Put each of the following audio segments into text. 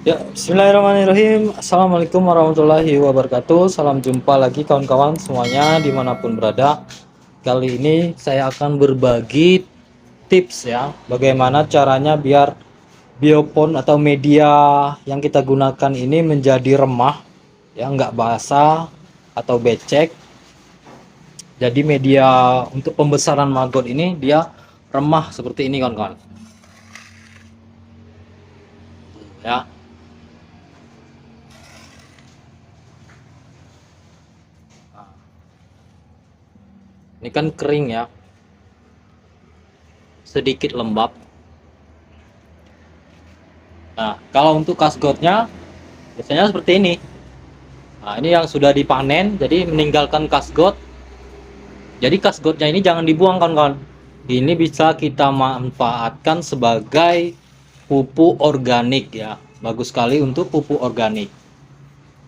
Ya, bismillahirrahmanirrahim. Assalamualaikum warahmatullahi wabarakatuh. Salam jumpa lagi kawan-kawan semuanya dimanapun berada. Kali ini saya akan berbagi tips ya, bagaimana caranya biar biopon atau media yang kita gunakan ini menjadi remah, ya nggak basah atau becek. Jadi media untuk pembesaran maggot ini dia remah seperti ini kawan-kawan. Ya. Ini kan kering ya, sedikit lembab. Nah, kalau untuk kasgotnya biasanya seperti ini. Nah, ini yang sudah dipanen, jadi meninggalkan kasgot. Jadi kasgotnya ini jangan dibuang kawan-kawan. Ini bisa kita manfaatkan sebagai pupuk organik ya. Bagus sekali untuk pupuk organik.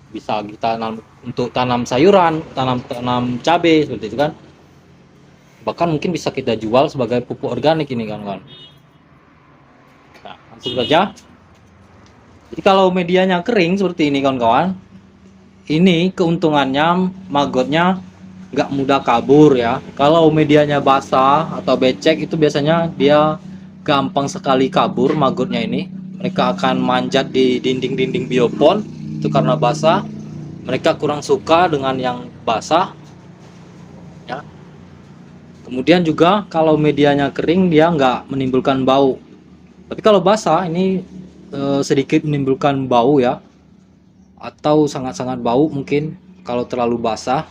Bisa kita tanam untuk tanam sayuran, tanam cabai seperti itu kan. Bahkan mungkin bisa kita jual sebagai pupuk organik ini kawan-kawan. Nah, langsung saja. Jadi kalau medianya kering seperti ini kawan-kawan, ini keuntungannya maggotnya nggak mudah kabur ya. Kalau medianya basah atau becek itu biasanya dia gampang sekali kabur maggotnya ini. Mereka akan manjat di dinding-dinding biopon itu karena basah. Mereka kurang suka dengan yang basah ya. Kemudian juga kalau medianya kering dia nggak menimbulkan bau. Tapi kalau basah ini sedikit menimbulkan bau ya, atau sangat-sangat bau mungkin kalau terlalu basah.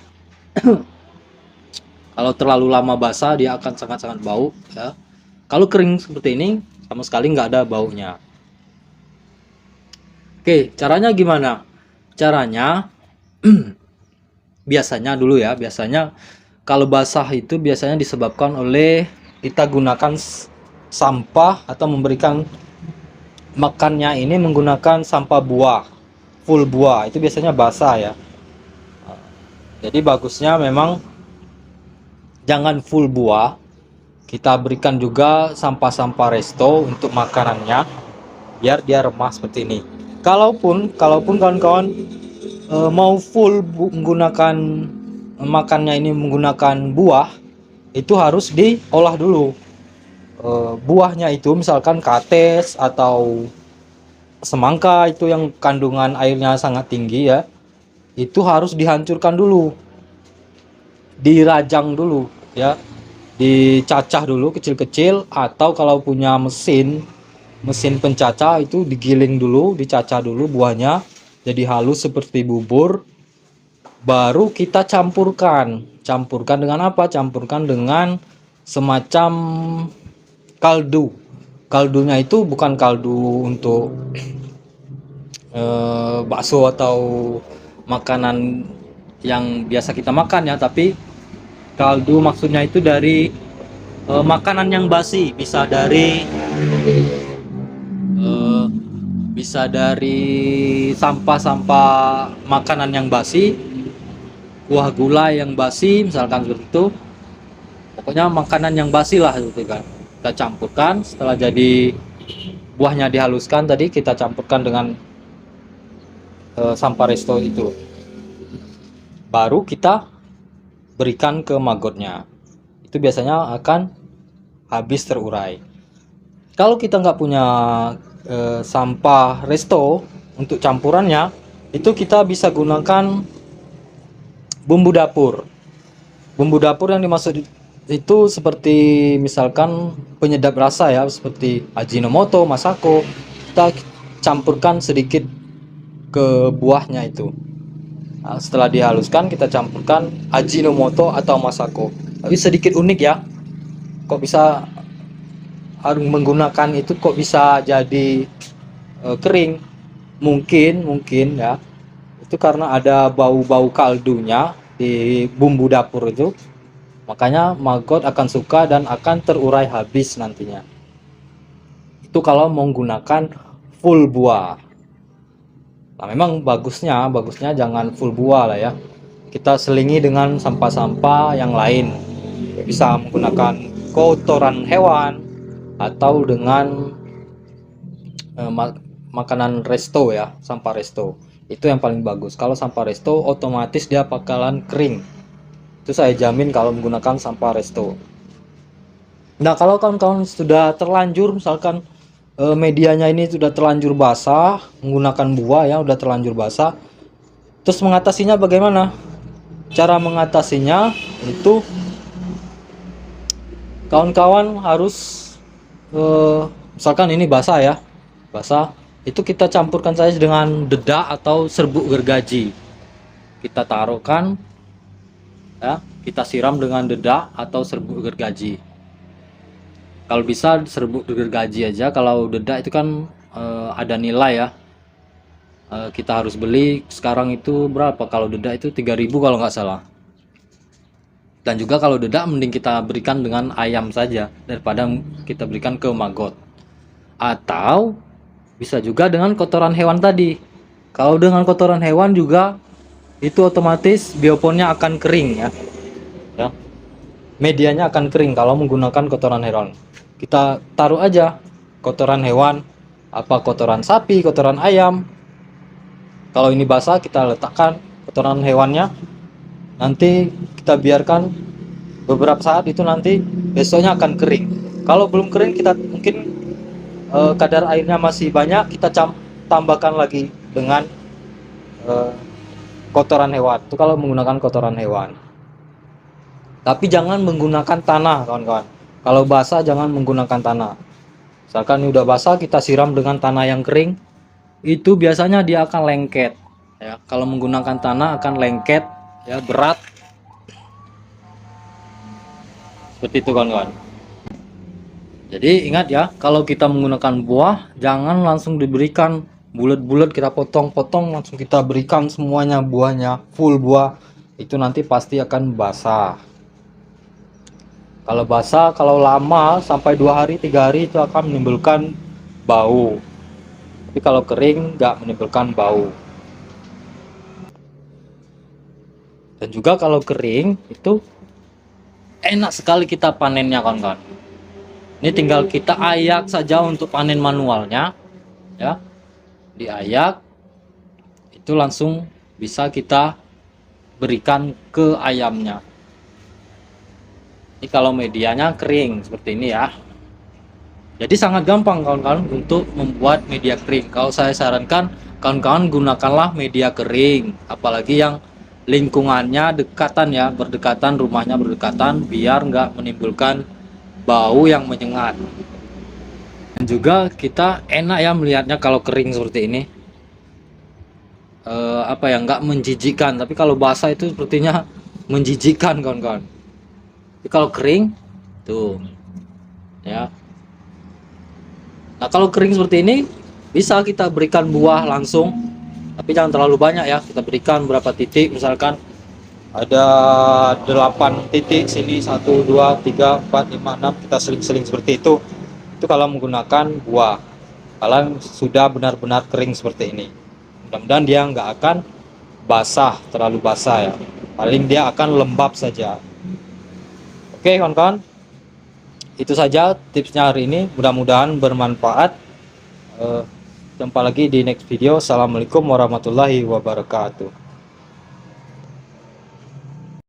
Kalau terlalu lama basah dia akan sangat-sangat bau ya. Kalau kering seperti ini sama sekali nggak ada baunya. Oke, caranya gimana? Caranya biasanya dulu ya, biasanya kalau basah itu biasanya disebabkan oleh kita gunakan sampah atau memberikan makannya ini menggunakan sampah buah, full buah, itu biasanya basah ya. Jadi bagusnya memang jangan full buah, kita berikan juga sampah-sampah resto untuk makanannya biar dia remah seperti ini. Kalaupun kawan-kawan mau full menggunakan makannya ini menggunakan buah, itu harus diolah dulu. Buahnya itu misalkan kates atau semangka itu yang kandungan airnya sangat tinggi ya, itu harus dihancurkan dulu, dirajang dulu ya, dicacah dulu kecil-kecil, atau kalau punya mesin pencacah itu digiling dulu, dicacah dulu buahnya jadi halus seperti bubur, baru kita campurkan dengan apa? Campurkan dengan semacam kaldunya itu bukan kaldu untuk bakso atau makanan yang biasa kita makan ya, tapi kaldu maksudnya itu dari makanan yang basi, eh, bisa dari sampah-sampah makanan yang basi, kuah gulai yang basi misalkan seperti itu. Pokoknya makanan yang basi lah gitu kan. Kita campurkan, setelah jadi buahnya dihaluskan tadi kita campurkan dengan sampah resto itu. Baru kita berikan ke maggotnya. Itu biasanya akan habis terurai. Kalau kita nggak punya sampah resto untuk campurannya, itu kita bisa gunakan bumbu dapur. Bumbu dapur yang dimaksud itu seperti misalkan penyedap rasa ya, seperti Ajinomoto, Masako. Kita campurkan sedikit ke buahnya itu. Nah, setelah dihaluskan kita campurkan Ajinomoto atau Masako. Tapi sedikit unik ya. Kok bisa harus menggunakan itu, kok bisa jadi kering? Mungkin ya. Itu karena ada bau-bau kaldunya di bumbu dapur itu. Makanya maggot akan suka dan akan terurai habis nantinya. Itu kalau menggunakan full buah. Nah, memang bagusnya jangan full buah lah ya. Kita selingi dengan sampah-sampah yang lain. Bisa menggunakan kotoran hewan atau dengan makanan resto ya, sampah resto. Itu yang paling bagus. Kalau sampah resto otomatis dia bakalan kering. Itu saya jamin kalau menggunakan sampah resto. Nah, kalau kawan-kawan sudah terlanjur misalkan medianya ini sudah terlanjur basah, menggunakan buah ya udah terlanjur basah. Terus mengatasinya bagaimana? Cara mengatasinya itu kawan-kawan harus misalkan ini basah ya, basah, itu kita campurkan saja dengan dedak atau serbuk gergaji. Kita taruhkan ya, kita siram dengan dedak atau serbuk gergaji. Kalau bisa serbuk gergaji aja, kalau dedak itu kan ada nilai ya. Kita harus beli sekarang itu berapa, kalau dedak itu 3.000 kalau nggak salah. Dan juga kalau dedak mending kita berikan dengan ayam saja daripada kita berikan ke maggot. Atau bisa juga dengan kotoran hewan tadi. Kalau dengan kotoran hewan juga itu otomatis bioponnya akan kering ya. Ya. Medianya akan kering kalau menggunakan kotoran hewan. Kita taruh aja kotoran hewan, apa kotoran sapi, kotoran ayam. Kalau ini basah kita letakkan kotoran hewannya. Nanti kita biarkan beberapa saat, itu nanti besoknya akan kering. Kalau belum kering kita mungkin kadar airnya masih banyak, kita tambahkan lagi dengan kotoran hewan. Itu kalau menggunakan kotoran hewan. Tapi jangan menggunakan tanah kawan-kawan. Kalau basah jangan menggunakan tanah. Misalkan ini udah basah, kita siram dengan tanah yang kering, itu biasanya dia akan lengket ya. Kalau menggunakan tanah akan lengket ya, berat seperti itu kawan-kawan. Jadi ingat ya, kalau kita menggunakan buah jangan langsung diberikan bulat-bulat, kita potong-potong langsung kita berikan semuanya buahnya full buah, itu nanti pasti akan basah. Kalau basah, kalau lama sampai 2 hari 3 hari itu akan menimbulkan bau. Tapi kalau kering nggak menimbulkan bau. Dan juga kalau kering itu enak sekali kita panennya kawan-kawan. Ini tinggal kita ayak saja untuk panen manualnya ya. Diayak itu langsung bisa kita berikan ke ayamnya. Ini kalau medianya kering seperti ini ya. Jadi sangat gampang kawan-kawan untuk membuat media kering. Kalau saya sarankan kawan-kawan gunakanlah media kering, apalagi yang lingkungannya dekatan ya, berdekatan, rumahnya berdekatan, biar nggak menimbulkan bau yang menyengat. Dan juga kita enak ya melihatnya kalau kering seperti ini. Apa ya, nggak menjijikan, tapi kalau basah itu sepertinya menjijikan kawan-kawan. Tapi kalau kering tuh ya. Nah, kalau kering seperti ini bisa kita berikan buah langsung, tapi jangan terlalu banyak ya. Kita berikan berapa titik, misalkan ada 8 titik sini, 1 2 3 4 5 6, kita seling-seling seperti itu. Itu kalau menggunakan buah. Kalau sudah benar-benar kering seperti ini, mudah-mudahan dia nggak akan basah, terlalu basah ya. Paling dia akan lembab saja. Oke kawan-kawan, itu saja tipsnya hari ini, mudah-mudahan bermanfaat. Jumpa lagi di next video. Assalamualaikum warahmatullahi wabarakatuh.